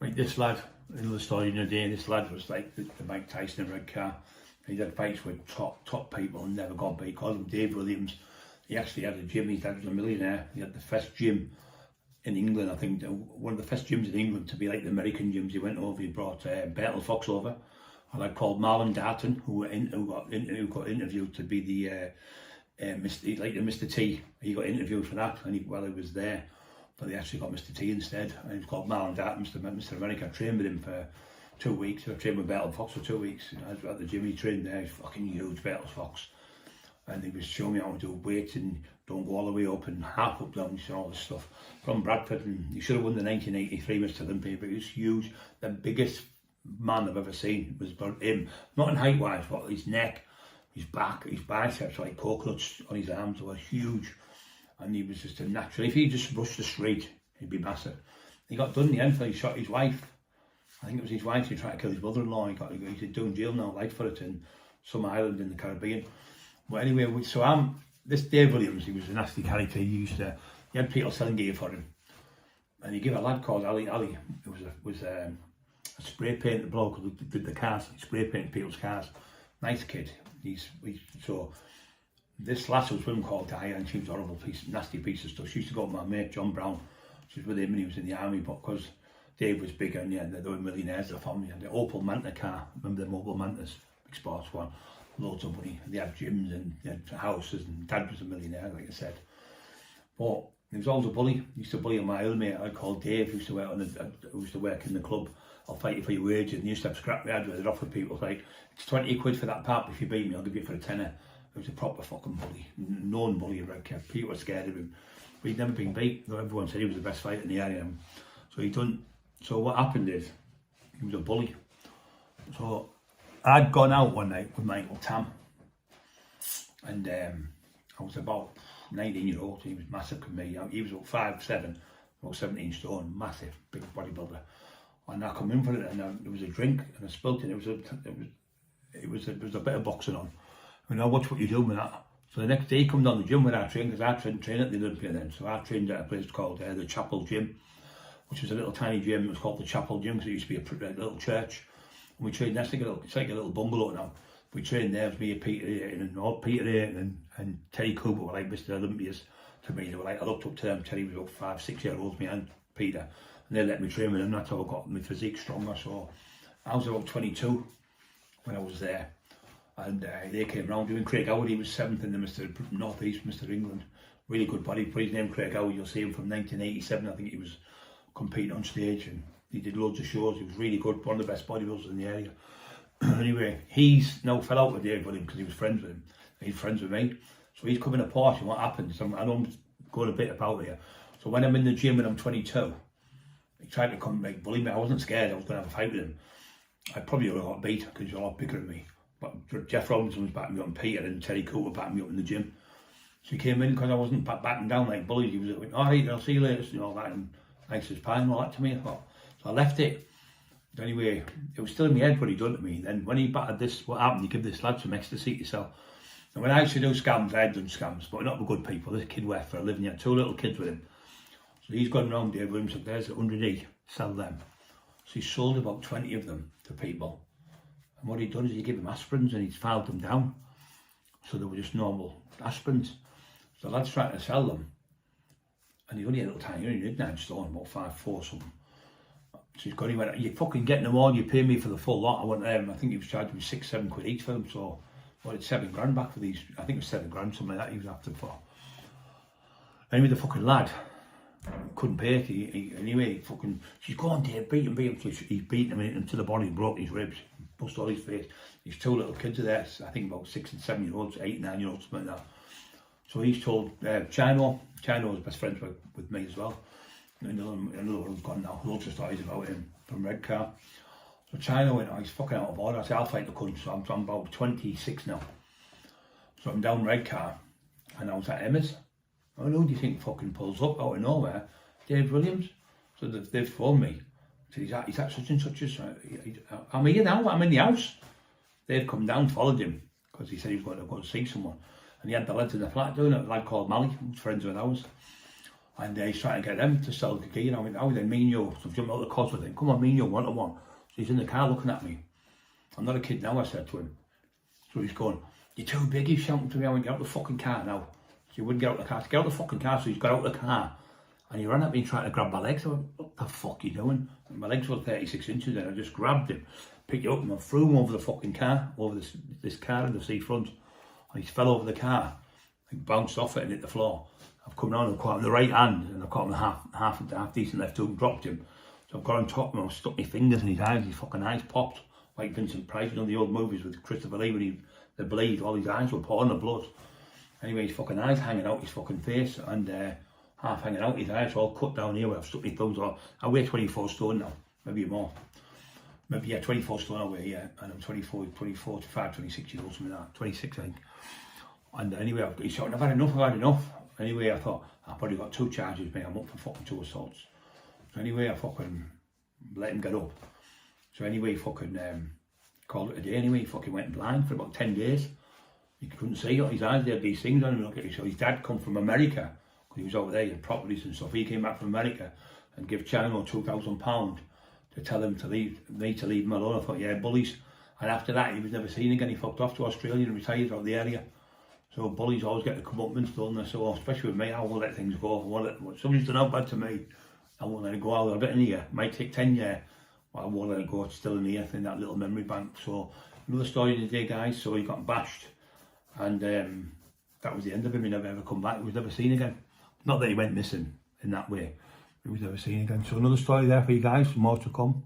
Like this lad, another story in the day, this lad was like the Mike Tyson of Redcar. He had fights with top people and never got beat. He called him Dave Williams. He actually had a gym, his dad was a millionaire. He had the first gym in England, I think, one of the first gyms in England to be like the American gyms. He went over, he brought Bertel Fox over, a lad called Marlon Darton, who got interviewed to be the Mr. T. He got interviewed for that, and he was there, but they actually got Mr. T instead. And he was called Marlon Darton, Mr. America. I trained with him for 2 weeks. I trained with Bertel Fox for 2 weeks. I was at the gym, he trained there. He's fucking huge, Bertel Fox. And he was showing me how to do weights and don't go all the way up and half up down and all this stuff from Bradford. And he should have won the 1983 Mr. Olympia, but he was huge. The biggest man I've ever seen was about him, not in height wise, but his neck, his back, his biceps, like coconuts on his arms were huge. And he was just a natural. If he just rushed the street, he'd be massive. He got done in the end for he shot his wife. I think it was his wife. He tried to kill his mother-in-law. He's doing jail now, life for it, in some island in the Caribbean. But anyway, so this Dave Williams, he was a nasty character. He had people selling gear for him, and he gave a lad called Ali. It was a spray paint bloke who did the cars, spray paint people's cars. Nice kid. So this lass was with him called Diane. She was a horrible nasty piece of stuff. She used to go with my mate John Brown. She was with him and he was in the army, but because Dave was bigger and yeah, they were millionaires, the family. And the Opel Manta car, remember the Opel Mantas, big sports one. Loads of money. They had gyms and they had houses, and Dad was a millionaire, like I said. But he was always a bully. He used to bully my other mate I called Dave, who used to work in the club. I'll fight you for your wages. And he used to have scrap yards where they'd offer people like, it's 20 quid for that pap. If you beat me, I'll give you it for a tenner. He was a proper fucking bully. Known bully in Redcar. People were scared of him. But he'd never been beat, though everyone said he was the best fighter in the area. So what happened is, he was a bully. So I'd gone out one night with my Uncle Tam, and I was about 19-year-old. He was massive to me. He was about 5'7", about 17 stone, massive, big bodybuilder. And I come in for it, and there was a drink, and I spilt it. It was a bit of boxing on. And I watch what you do with that. So the next day, he come down the gym where I trained, because I trained at the Olympia then. So I trained at a place called the Chapel Gym, which was a little tiny gym. It was called the Chapel Gym because it used to be a little church. We trained, it's like a little bungalow now. We trained there, it was me and Peter Ayton and Terry Cooper were like Mr. Olympias to me. They were like, I looked up to them. Terry was about 5, 6 years old, me and Peter. And they let me train with them. That's how I got my physique stronger. So I was about 22 when I was there. And they came round doing Craig Howard. He was 7th in the Mr. North East, Mr. England. Really good body. Put his name Craig Howard. You'll see him from 1987. I think he was competing on stage and he did loads of shows. He was really good, one of the best bodybuilders in the area. Anyway, he's now fell out with Dave Williams because he was friends with him. He's friends with me. So he's coming to Porsche, and what happened, so I know I'm going a bit about here. So when I'm in the gym when I'm 22, he tried to come like bully me. I wasn't scared, I was going to have a fight with him. I probably would have got beat because he's a lot bigger than me. But Jeff Robinson was backing me up and Peter and Terry Cooper backing me up in the gym. So he came in because I wasn't backing down like bullies. He was like, all right, I'll see you later, and all that, and nice as pie and all that to me. I thought, so I left it. But anyway, it was still in my head what he done to me. Then when he battered this, what happened, you give this lad some ecstasy to sell. And when I used to do scams, I had done scams, but not for good people. This kid worked for a living. He had 2 little kids with him. So he's gone round Dave Williams, said, there's 100 sell them. So he sold about 20 of them to people. And what he'd done is he gave them aspirins and he'd filed them down. So they were just normal aspirins. So the lad's trying to sell them. And he only had a little tiny, he did 9 stone, about 5'4" something. So he's got, he went, you're fucking getting them all, you pay me for the full lot. I went, I think he was charging me 6, 7 quid each for them, so I wanted 7 grand back for these. I think it was 7 grand, something like that he was after for. Anyway, the fucking lad couldn't pay it. Anyway, she's gone, Dave, beat him. So he's beaten him to the body, broke his ribs, bust all his face. His 2 little kids are there, I think about 6 and 7 year olds, 8 and 9 year olds, something like that. So he's told Chino was best friends with me as well. Another one's gone now, loads of stories about him from Redcar. So Chino went, oh, he's fucking out of order. I said, I'll fight the cunt. So I'm about 26 now. So I'm down Redcar and I was at Emma's. Oh, who do you think fucking pulls up out of nowhere? Dave Williams. So they've phoned me. So he's at such and such a... I'm here now, I'm in the house. They've come down, followed him, because he said he was going to go and see someone. And he had the lads in the flat doing it, a lad called Mally, who's friends with ours. And he's trying to get them to sell the key. And I went, oh, then me and you. So I'm jumping out the cars with him. Come on, me and you, one to one. So he's in the car looking at me. I'm not a kid now, I said to him. So he's going, you're too big, he's shouting to me. I went, get out the fucking car now. So he wouldn't get out the car. So get out the fucking car. So he's got out the car. And he ran at me trying to grab my legs. I went, what the fuck are you doing? And my legs were 36 inches and I just grabbed him, picked it up and I threw him over the fucking car, over this car in the seafront. And he fell over the car. He bounced off it and hit the floor. I've come round and caught him in the right hand and I've caught him half decent left hook and dropped him. So I've got on top of him, I've stuck my fingers in his eyes, his fucking eyes popped. Like Vincent Price, you know the old movies with Christopher Lee when the bleed, all his eyes were pouring the blood. Anyway, his fucking eyes hanging out his fucking face and half hanging out his eyes, all cut down here where I've stuck my thumbs on. I weigh 24 stone now, maybe more. Maybe, yeah, 24 stone I weigh, yeah. And I'm 24, 25, 26 years old, something like that. 26, I think. And anyway, he's shouting, I've had enough. Anyway, I thought, I've probably got 2 charges, mate. I'm up for fucking 2 assaults. So anyway, I fucking let him get up. So anyway, fucking called it a day anyway. He fucking went blind for about 10 days. He couldn't see, his eyes, they had these things on him. Look at me. So his dad come from America, because he was over there, he had properties and stuff. He came back from America and gave Channel £2,000 to tell him to leave him alone. I thought, yeah, bullies. And after that, he was never seen again. He fucked off to Australia and retired out of the area. So bullies always get the comeuppance, don't they? So especially with me, I won't let things go. What somebody's done out bad to me, I won't let it go. I'll have it in here. It might take 10 years, but I won't let it go. It's still in here, in that little memory bank. So another story today, guys. So he got bashed, and that was the end of him. He never ever come back. He was never seen again. Not that he went missing in that way. He was never seen again. So another story there for you guys. More to come.